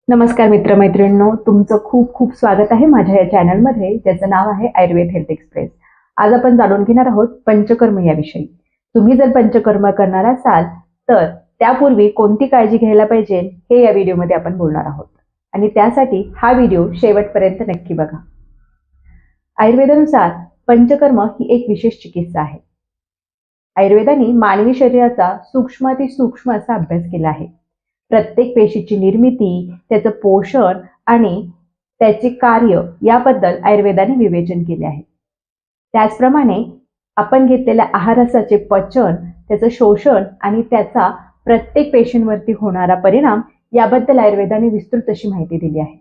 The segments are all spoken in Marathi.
नमस्कार मित्रमैत्रिणींनो, तुमचं खूप खूप स्वागत आहे माझ्या या चॅनलमध्ये, ज्याचं नाव आहे आयुर्वेद हेल्थ एक्सप्रेस. आज आपण जाणून घेणार आहोत पंचकर्म याविषयी. तुम्ही जर पंचकर्म करणार असाल तर त्यापूर्वी कोणती काळजी घ्यायला पाहिजे हे या व्हिडिओमध्ये आपण बोलणार आहोत, आणि त्यासाठी हा व्हिडिओ शेवटपर्यंत नक्की बघा. आयुर्वेदानुसार पंचकर्म ही एक विशेष चिकित्सा आहे. आयुर्वेदाने मानवी शरीराचा सूक्ष्मातिसूक्ष्म असा अभ्यास केला आहे. प्रत्येक पेशीची निर्मिती, त्याचं पोषण आणि त्याचे कार्य याबद्दल आयुर्वेदाने विवेचन केले आहे. त्याचप्रमाणे आपण घेतलेल्या आहारसाचे पचन, त्याचं शोषण आणि त्याचा प्रत्येक पेशींवरती होणारा परिणाम याबद्दल आयुर्वेदाने विस्तृत अशी माहिती दिली आहे.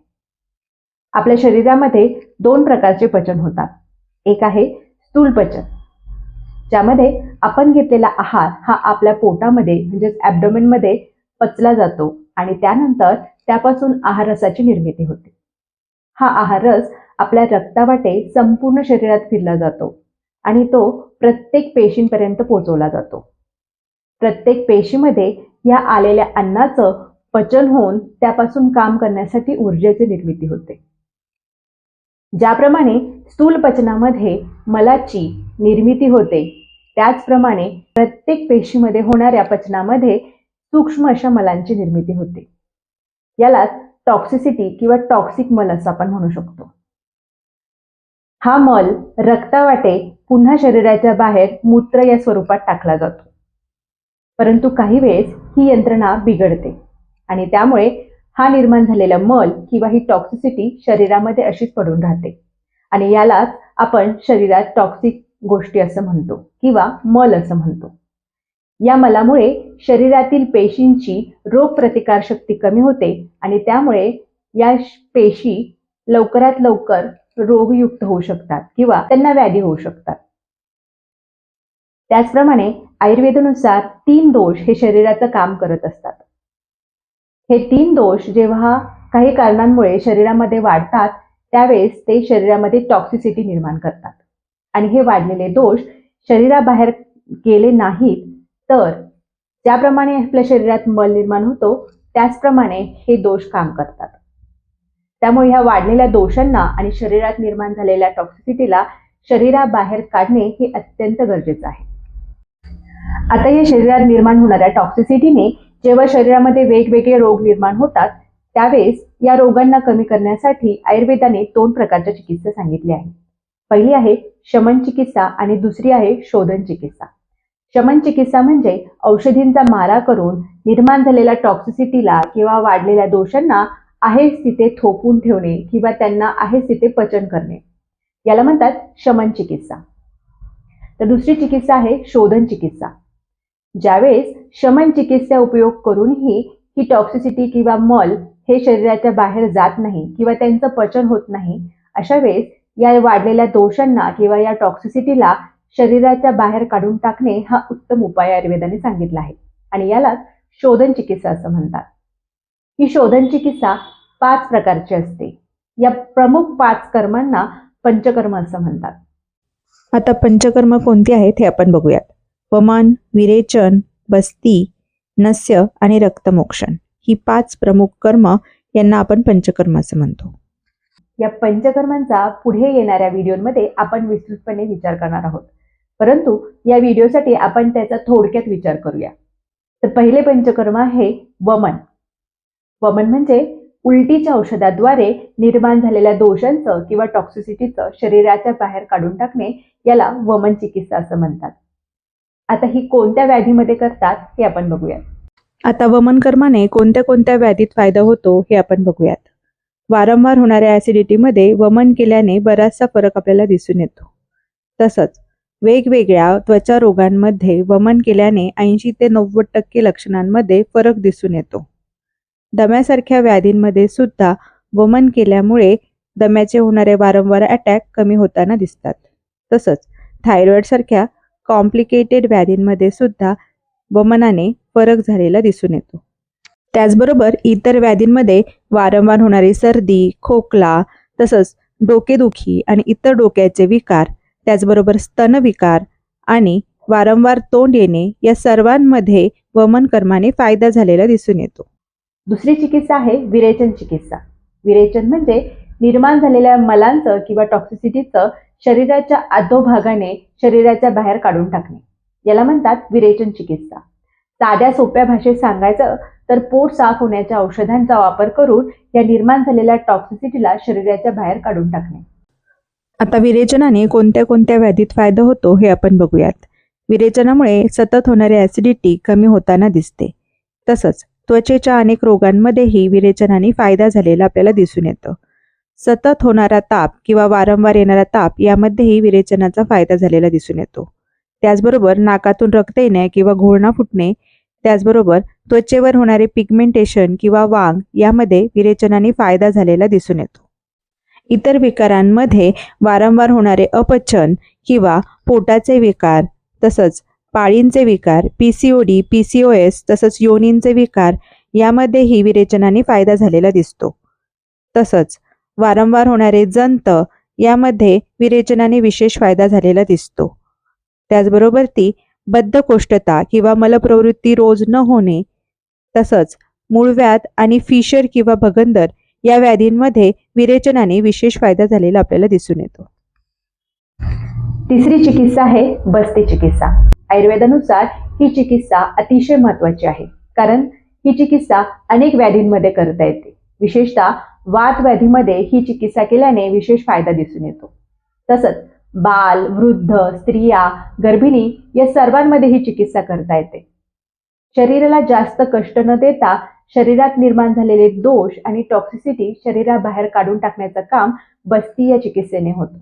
आपल्या शरीरामध्ये दोन प्रकारचे पचन होतात. एक आहे स्थूल पचन, ज्यामध्ये आपण घेतलेला आहार हा आपल्या पोटामध्ये म्हणजेच ॲब्डोमेनमध्ये पचला जातो आणि त्यानंतर त्यापासून आहाररसाची निर्मिती होते. हा आहाररस आपल्या रक्तावाटे संपूर्ण शरीरात फिरला जातो आणि तो प्रत्येक पेशींपर्यंत पोहोचवला जातो. प्रत्येक पेशीमध्ये या आलेल्या अन्नाचं पचन होऊन त्यापासून काम करण्यासाठी ऊर्जेची निर्मिती होते. ज्याप्रमाणे स्थूल पचनामध्ये मलाची निर्मिती होते, त्याचप्रमाणे प्रत्येक पेशीमध्ये होणाऱ्या पचनामध्ये सूक्ष्म अशा मलांची निर्मिती होते. यालाच टॉक्सिसिटी किंवा टॉक्सिक मल असं आपण म्हणू शकतो. हा मल रक्तावाटे पुन्हा शरीराच्या बाहेर मूत्र या स्वरूपात टाकला जातो. परंतु काही वेळेस ही यंत्रणा बिघडते आणि त्यामुळे हा निर्माण झालेला मल किंवा ही टॉक्सिसिटी शरीरामध्ये अशीच पडून राहते आणि यालाच आपण शरीरात टॉक्सिक गोष्टी असं म्हणतो किंवा मल असं म्हणतो. या मलामुळे शरीरातील पेशींची रोगप्रतिकारशक्ती कमी होते आणि त्यामुळे या पेशी लवकरात लवकर रोगयुक्त होऊ शकतात किंवा त्यांना व्याधी होऊ शकतात. त्याचप्रमाणे आयुर्वेदानुसार 3 दोष हे शरीराचं काम करत असतात. हे 3 दोष जेव्हा काही कारणांमुळे शरीरामध्ये वाढतात त्यावेळेस ते शरीरामध्ये टॉक्सिसिटी निर्माण करतात आणि हे वाढलेले दोष शरीराबाहेर गेले नाहीत तर ज्याप्रमाणे आपल्या शरीरात मल निर्माण होतो त्याचप्रमाणे हे दोष काम करतात. त्यामुळे ह्या वाढलेल्या दोषांना आणि शरीरात निर्माण झालेल्या टॉक्सिसिटीला शरीराबाहेर काढणे हे अत्यंत गरजेचं आहे. आता या शरीरात निर्माण होणाऱ्या टॉक्सिसिटीने जेव्हा शरीरामध्ये वेगवेगळे रोग निर्माण होतात त्यावेळेस या रोगांना कमी करण्यासाठी आयुर्वेदाने 2 प्रकारच्या चिकित्सा सांगितल्या आहेत. पहिली आहे शमन चिकित्सा आणि दुसरी आहे शोधन चिकित्सा. शमन चिकित्सा म्हणजे औषधींचा मारा करून निर्माण झालेल्या टॉक्सिसिटीला किंवा वाढलेल्या दोषांना आहेच तिथे थोपून ठेवणे किंवा त्यांना आहेच तिथे पचन करणे, याला म्हणतात शमन चिकित्सा. तर दुसरी चिकित्सा आहे शोधन चिकित्सा. ज्यावेळेस शमन चिकित्सा उपयोग करूनही ही टॉक्सिसिटी किंवा मल हे शरीराच्या बाहेर जात नाही किंवा त्यांचं पचन होत नाही, अशा वेळेस या वाढलेल्या दोषांना किंवा या टॉक्सिसिटीला शरीराच्या बाहेर काढून टाकणे हा उत्तम उपाय आयुर्वेदाने सांगितला आहे आणि यालाच शोधन चिकित्सा असं म्हणतात. ही शोधन चिकित्सा 5 प्रकारची असते. या प्रमुख 5 कर्मांना पंचकर्म असं म्हणतात. आता पंचकर्म कोणती आहेत हे आपण बघूयात. वमन, विरेचन, बस्ती, नस्य आणि रक्तमोक्षण ही 5 प्रमुख कर्म यांना आपण पंचकर्म असं म्हणतो. या पंचकर्मांचा पुढे येणाऱ्या व्हिडिओमध्ये आपण विस्तृतपणे विचार करणार आहोत, परंतु या व्हिडिओसाठी आपण त्याचा थोडक्यात विचार करूया. तर पहिले पंचकर्म आहे वमन. वमन म्हणजे उलटीच्या औषधाद्वारे निर्माण झालेल्या दोषांचं किंवा टॉक्सिसिटीचं शरीराच्या बाहेर काढून टाकणे याला वमन चिकित्सा असं म्हणतात. आता ही कोणत्या व्याधीमध्ये करतात हे आपण बघूयात. आता वमन कर्माने कोणत्या कोणत्या व्याधीत फायदा होतो हे आपण बघूयात. वारंवार होणाऱ्या ऍसिडिटीमध्ये वमन केल्याने बराचसा फरक आपल्याला दिसून येतो. तसंच वेगवेगळ्या त्वचा रोगांमध्ये वमन केल्याने 80 ते 90% लक्षणांमध्ये फरक दिसून येतो. दम्यासारख्या व्याधींमध्ये सुद्धा वमन केल्यामुळे दम्याचे होणारे वारंवार अटॅक कमी होताना दिसतात. तसंच थायरॉइड सारख्या कॉम्प्लिकेटेड व्याधींमध्ये सुद्धा वमनाने फरक झालेला दिसून येतो. त्याचबरोबर इतर व्याधींमध्ये वारंवार होणारी सर्दी, खोकला, तसंच डोकेदुखी आणि इतर डोक्याचे विकार, त्याचबरोबर स्तनविकार आणि वारंवार तोंड येणे या सर्वांमध्ये वमन कर्माने फायदा झालेला दिसून येतो. दुसरी चिकित्सा आहे विरेचन चिकित्सा. विरेचन म्हणजे निर्माण झालेल्या मलांचं किंवा टॉक्सिसिटीचं शरीराच्या अधोभागाने शरीराच्या बाहेर काढून टाकणे, याला म्हणतात विरेचन चिकित्सा. साध्या सोप्या भाषेत सांगायचं तर पोट साफ होण्याच्या औषधांचा वापर करून या निर्माण झालेल्या टॉक्सिसिटीला शरीराच्या बाहेर काढून टाकणे. आता विरेचनाने कोणत्या कोणत्या व्याधीत फायदा होतो हे आपण बघूयात. विरेचनामुळे सतत होणारी ॲसिडिटी कमी होताना दिसते. तसंच त्वचेच्या अनेक रोगांमध्येही विरेचनाने फायदा झालेला आपल्याला दिसून येतो. सतत होणारा ताप किंवा वारंवार येणारा ताप यामध्येही विरेचनाचा फायदा झालेला दिसून येतो. त्याचबरोबर नाकातून रक्त येणे किंवा घोळणा फुटणे, त्याचबरोबर त्वचेवर होणारे पिगमेंटेशन किंवा वांग यामध्ये विरेचनाने फायदा झालेला दिसून येतो. इतर विकारांमध्ये वारंवार होणारे अपचन किंवा पोटाचे विकार, तसंच पाळींचे विकार, PCOD, PCOS, तसंच योनींचे विकार यामध्येही विरेचनाने फायदा झालेला दिसतो. तसंच वारंवार होणारे जंत यामध्ये विरेचनाने विशेष फायदा झालेला दिसतो. त्याचबरोबर ती बद्धकोष्ठता किंवा मलप्रवृत्ती रोज न होणे, तसंच मूळव्याध आणि फिशर किंवा भगंदर या व्याधींमध्ये विरेचनाने विशेष फायदा झालेला आपल्याला दिसून येतो. तिसरी चिकित्सा आहे बस्ती चिकित्सा. आयुर्वेदानुसार ही चिकित्सा अतिशय महत्त्वाची आहे, कारण ही चिकित्सा अनेक व्याधींमध्ये करता येते. विशेषतः वात व्याधीमध्ये ही चिकित्सा केल्याने विशेष फायदा दिसून येतो. तसंच बाल, वृद्ध, स्त्रिया, गर्भिणी या सर्वांमध्ये ही चिकित्सा करता येते. शरीराला जास्त कष्ट न देता शरीरात निर्माण झालेले दोष आणि टॉक्सिसिटी शरीराबाहेर काढून टाकण्याचं काम बस्ती या चिकित्सेने होतं.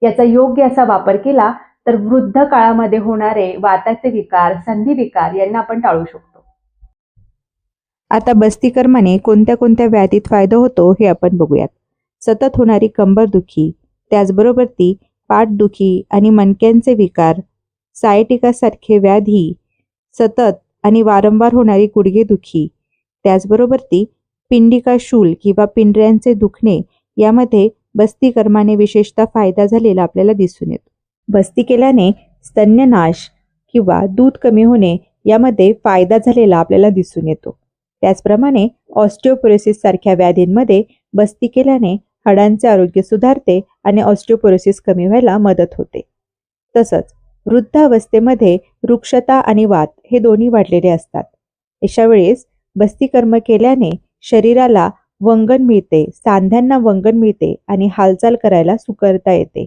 याचा योग्य असा वापर केला तर वृद्ध काळामध्ये होणारे वाताचे विकार, संधी विकार यांना आपण टाळू शकतो. आता बस्तीकर्माने कोणत्या कोणत्या व्याधीत फायदा होतो हे आपण बघूयात. सतत होणारी कंबरदुखी, त्याचबरोबर ती पाठदुखी आणि मणक्यांचे विकार, सायटिकासारखे व्याधी, सतत आणि वारंवार होणारी गुडघेदुखी, त्याचबरोबर ती पिंडिका शूल किंवा पिंढऱ्यांचे दुखणे यामध्ये बस्तीकर्माने विशेषतः फायदा झालेला आपल्याला दिसून येतो. बस्ती केल्याने स्तन्यनाश किंवा दूध कमी होणे यामध्ये फायदा झालेला आपल्याला दिसून येतो. त्याचप्रमाणे ऑस्टिओपोरोसिस सारख्या व्याधींमध्ये बस्ती केल्याने हाडांचे आरोग्य सुधारते आणि ऑस्टिओपोरोसिस कमी व्हायला मदत होते. तसंच वृद्धावस्थेमध्ये वृक्षता आणि वात हे दोन्ही वाढलेले असतात. अशा वेळेस बस्तीकर्म केल्याने शरीराला वंगण मिळते, सांध्यांना वंगण मिळते आणि हालचाल करायला सुकरता येते.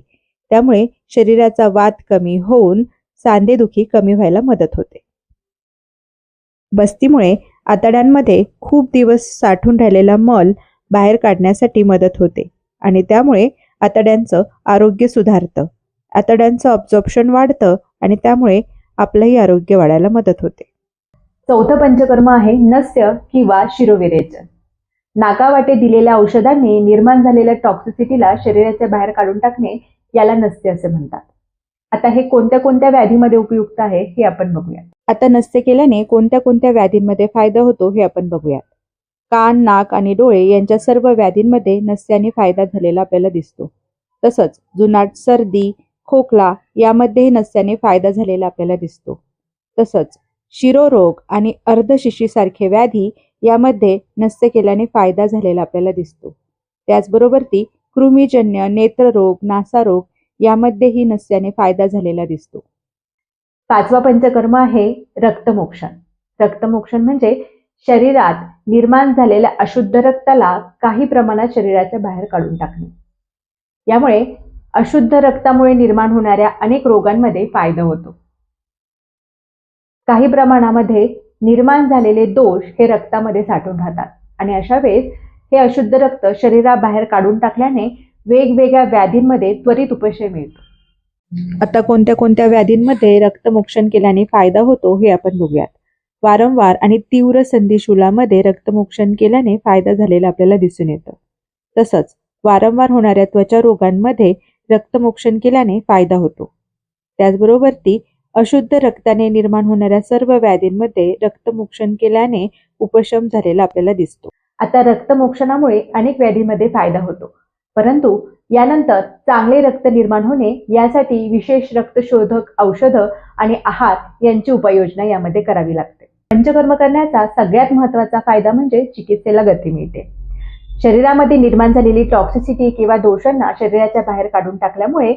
त्यामुळे शरीराचा वात कमी होऊन सांधेदुखी कमी व्हायला मदत होते. बस्तीमुळे आतड्यांमध्ये खूप दिवस साठून राहिलेला मल बाहेर काढण्यासाठी मदत होते आणि त्यामुळे आतड्यांचं आरोग्य सुधारतं, आतड्यांचं अब्झॉर्प्शन वाढतं आणि त्यामुळे आपलंही आरोग्य वाढायला मदत होते. चौथं पंचकर्म आहे नस्य किंवा शिरोविरेचन. नाकावाटे दिलेल्या औषधांनी निर्माण झालेल्या टॉक्सिसिटीला शरीराच्या बाहेर काढून टाकणे याला नस्य असे म्हणतात. आता हे कोणत्या कोणत्या व्याधीमध्ये उपयुक्त आहे हे आपण बघूया. आता नस्य केल्याने कोणत्या कोणत्या व्याधींमध्ये फायदा होतो हे आपण बघूयात. कान, नाक आणि डोळे यांच्या सर्व व्याधींमध्ये नस्याने फायदा झालेला आपल्याला दिसतो. तसंच जुनाट सर्दी, खोकला यामध्येही नस्याने फायदा झालेला आपल्याला दिसतो. तसंच शिरोरोग आणि अर्धशिशीसारखे व्याधी यामध्ये नस्य केल्याने फायदा झालेला आपल्याला दिसतो. त्याचबरोबर ती कृमीजन्य, नेत्ररोग, नासारोग यामध्येही नस्याने फायदा झालेला दिसतो. पाचवा पंचकर्म आहे रक्तमोक्षण. रक्तमोक्षण म्हणजे शरीरात निर्माण झालेल्या अशुद्ध रक्ताला काही प्रमाणात शरीराच्या बाहेर काढून टाकणे. यामुळे अशुद्ध रक्तामुळे निर्माण होणाऱ्या अनेक रोगांमध्ये फायदा होतो. काही प्रमाणामध्ये निर्माण झालेले दोष हे रक्तामध्ये साठून राहतात आणि अशा वेळेस हे अशुद्ध रक्त शरीराबाहेर काढून टाकल्याने वेगवेगळ्या व्याधींमध्ये त्वरित उपशय मिळतो. आता कोणत्या कोणत्या व्याधींमध्ये रक्तमोक्षण केल्याने फायदा होतो हे आपण बघूयात. वारंवार आणि तीव्र संधिशूलामध्ये रक्तमोक्षण केल्याने फायदा झालेला आपल्याला दिसून येतं. तसंच वारंवार होणाऱ्या त्वचा रोगांमध्ये रक्तमोक्षण केल्याने फायदा होतो. त्याचबरोबर ती अशुद्ध रक्ताने निर्माण होणाऱ्या सर्व व्याधींमध्ये रक्तमोक्षण केल्याने उपशम झालेला आपल्याला दिसतो. आता रक्तमोक्षणामुळे अनेक व्याधींमध्ये फायदा होतो, परंतु यानंतर चांगले रक्त निर्माण होणे यासाठी विशेष रक्तशोधक औषधं आणि आहार यांची उपाययोजना यामध्ये करावी लागते. पंचकर्म करण्याचा सगळ्यात महत्त्वाचा फायदा म्हणजे चिकित्सेला गती मिळते. शरीरामध्ये निर्माण झालेली टॉक्सिसिटी किंवा दोषांना शरीराच्या बाहेर काढून टाकल्यामुळे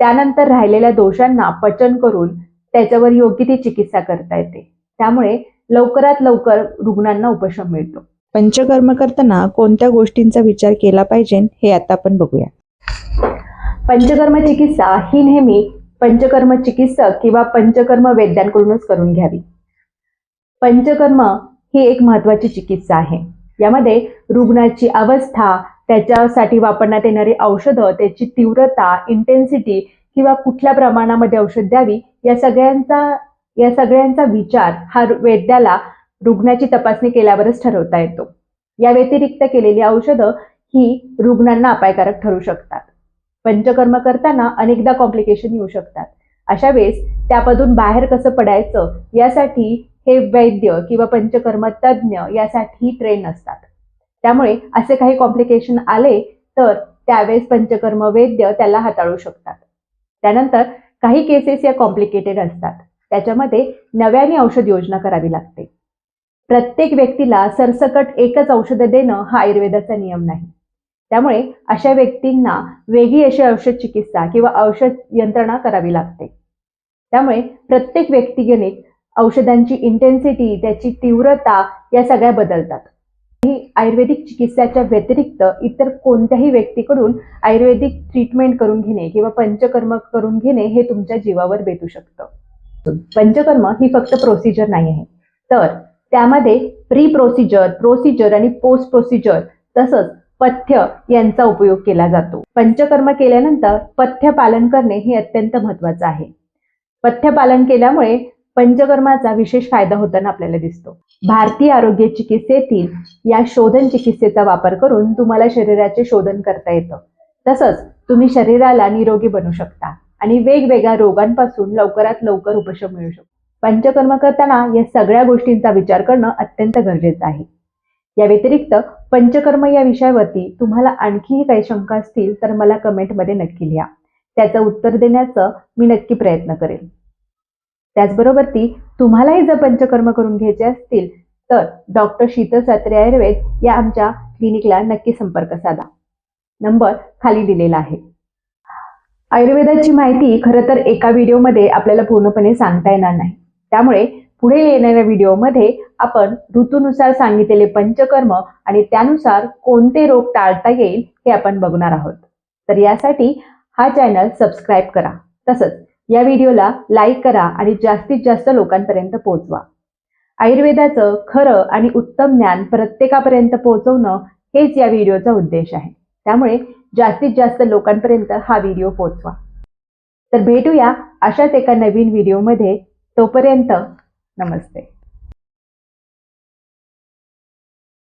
त्यानंतर राहिलेल्या दोषांना पचन करून त्याच्यावर योग्य ती चिकित्सा करता येते. त्यामुळे लवकरात लवकर रुग्णांना उपशम मिळतो. पंचकर्म करताना कोणत्या गोष्टींचा विचार केला पाहिजे हे आता आपण बघूया. पंचकर्म चिकित्सा ही नेहमी पंचकर्म चिकित्सक किंवा पंचकर्म वैद्यांकडूनच करून घ्यावी. पंचकर्म ही एक महत्त्वाची चिकित्सा आहे. यामध्ये रुग्णाची अवस्था, त्याच्यासाठी वापरण्यात येणारी औषधं, त्याची तीव्रता, इंटेन्सिटी किंवा कुठल्या प्रमाणामध्ये औषध द्यावी या सगळ्यांचा विचार हा वैद्याला रुग्णाची तपासणी केल्यावरच ठरवता येतो. या व्यतिरिक्त केलेली औषधं ही रुग्णांना अपायकारक ठरू शकतात. पंचकर्म करताना अनेकदा कॉम्प्लिकेशन येऊ शकतात. अशा वेळेस त्यामधून बाहेर कसं पडायचं यासाठी हे वैद्य किंवा पंचकर्म तज्ज्ञ यासाठी ट्रेन असतात. त्यामुळे असे काही कॉम्प्लिकेशन आले तर त्यावेळेस पंचकर्म वैद्य त्याला हाताळू शकतात. त्यानंतर काही केसेस या कॉम्प्लिकेटेड असतात. त्याच्यामध्ये नव्याने औषध योजना करावी लागते. प्रत्येक व्यक्तीला सरसकट एकच औषध देणं हा आयुर्वेदाचा नियम नाही. त्यामुळे अशा व्यक्तींना वेगळी अशी औषध चिकित्सा किंवा औषध यंत्रणा करावी लागते. त्यामुळे प्रत्येक व्यक्तिगणिक औषधांची इंटेन्सिटी, त्याची तीव्रता या सगळ्या बदलतात. ही आयुर्वेदिक चिकित्साच्या व्यतिरिक्त इतर कोणत्याही व्यक्तीकडून आयुर्वेदिक ट्रीटमेंट करून घेणे किंवा पंचकर्म करून घेणे हे तुमच्या जीवावर बेतू शकतं. पंचकर्म ही फक्त प्रोसिजर नाही आहे, तर त्यामध्ये प्री प्रोसिजर आणि पोस्ट प्रोसिजर तसंच पथ्य यांचा उपयोग केला जातो. पंचकर्म केल्यानंतर पथ्य पालन करणे हे अत्यंत महत्त्वाचं आहे. पथ्य पालन केल्यामुळे पंचकर्माचा विशेष फायदा होताना आपल्याला दिसतो. भारतीय आरोग्य चिकित्सेतील या शोधन चिकित्सेचा वापर करून तुम्हाला शरीराचे शोधन करता येतं. तसंच तुम्ही शरीराला निरोगी बनवू शकता आणि वेगवेगळ्या रोगांपासून लवकरात लवकर उपशम मिळू शकतो. पंचकर्म करताना या सगळ्या गोष्टींचा विचार करणं अत्यंत गरजेचं आहे. या व्यतिरिक्त पंचकर्म या विषयावरती तुम्हाला आणखीही काही शंका असतील तर मला कमेंटमध्ये नक्की लिहा. त्याचं उत्तर देण्याचं मी नक्की प्रयत्न करेन. त्याचबरोबर तुम्हालाही जर पंचकर्म करून घ्यायचे असतील तर डॉक्टर शीतल सात्रे आयुर्वेद या आमच्या क्लिनिकला नक्की संपर्क साधा. नंबर खाली दिलेला आहे. आयुर्वेदाची माहिती खरं तर एका व्हिडिओमध्ये आपल्याला पूर्णपणे सांगता येणार नाही. त्यामुळे पुढे येणाऱ्या व्हिडिओमध्ये आपण ऋतूनुसार सांगितलेले पंचकर्म आणि त्यानुसार कोणते रोग टाळता येईल हे आपण बघणार आहोत. तर यासाठी हा चॅनल सबस्क्राईब करा. तसंच या व्हिडिओला लाईक करा आणि जास्तीत जास्त लोकांपर्यंत पोहोचवा. आयुर्वेदाचं खरं आणि उत्तम ज्ञान प्रत्येकापर्यंत पोहोचवणं हेच या व्हिडिओचा उद्देश आहे. त्यामुळे जास्तीत जास्त लोकांपर्यंत हा व्हिडिओ पोहोचवा. तर भेटूया अशाच एका नवीन व्हिडिओमध्ये. तोपर्यंत नमस्ते.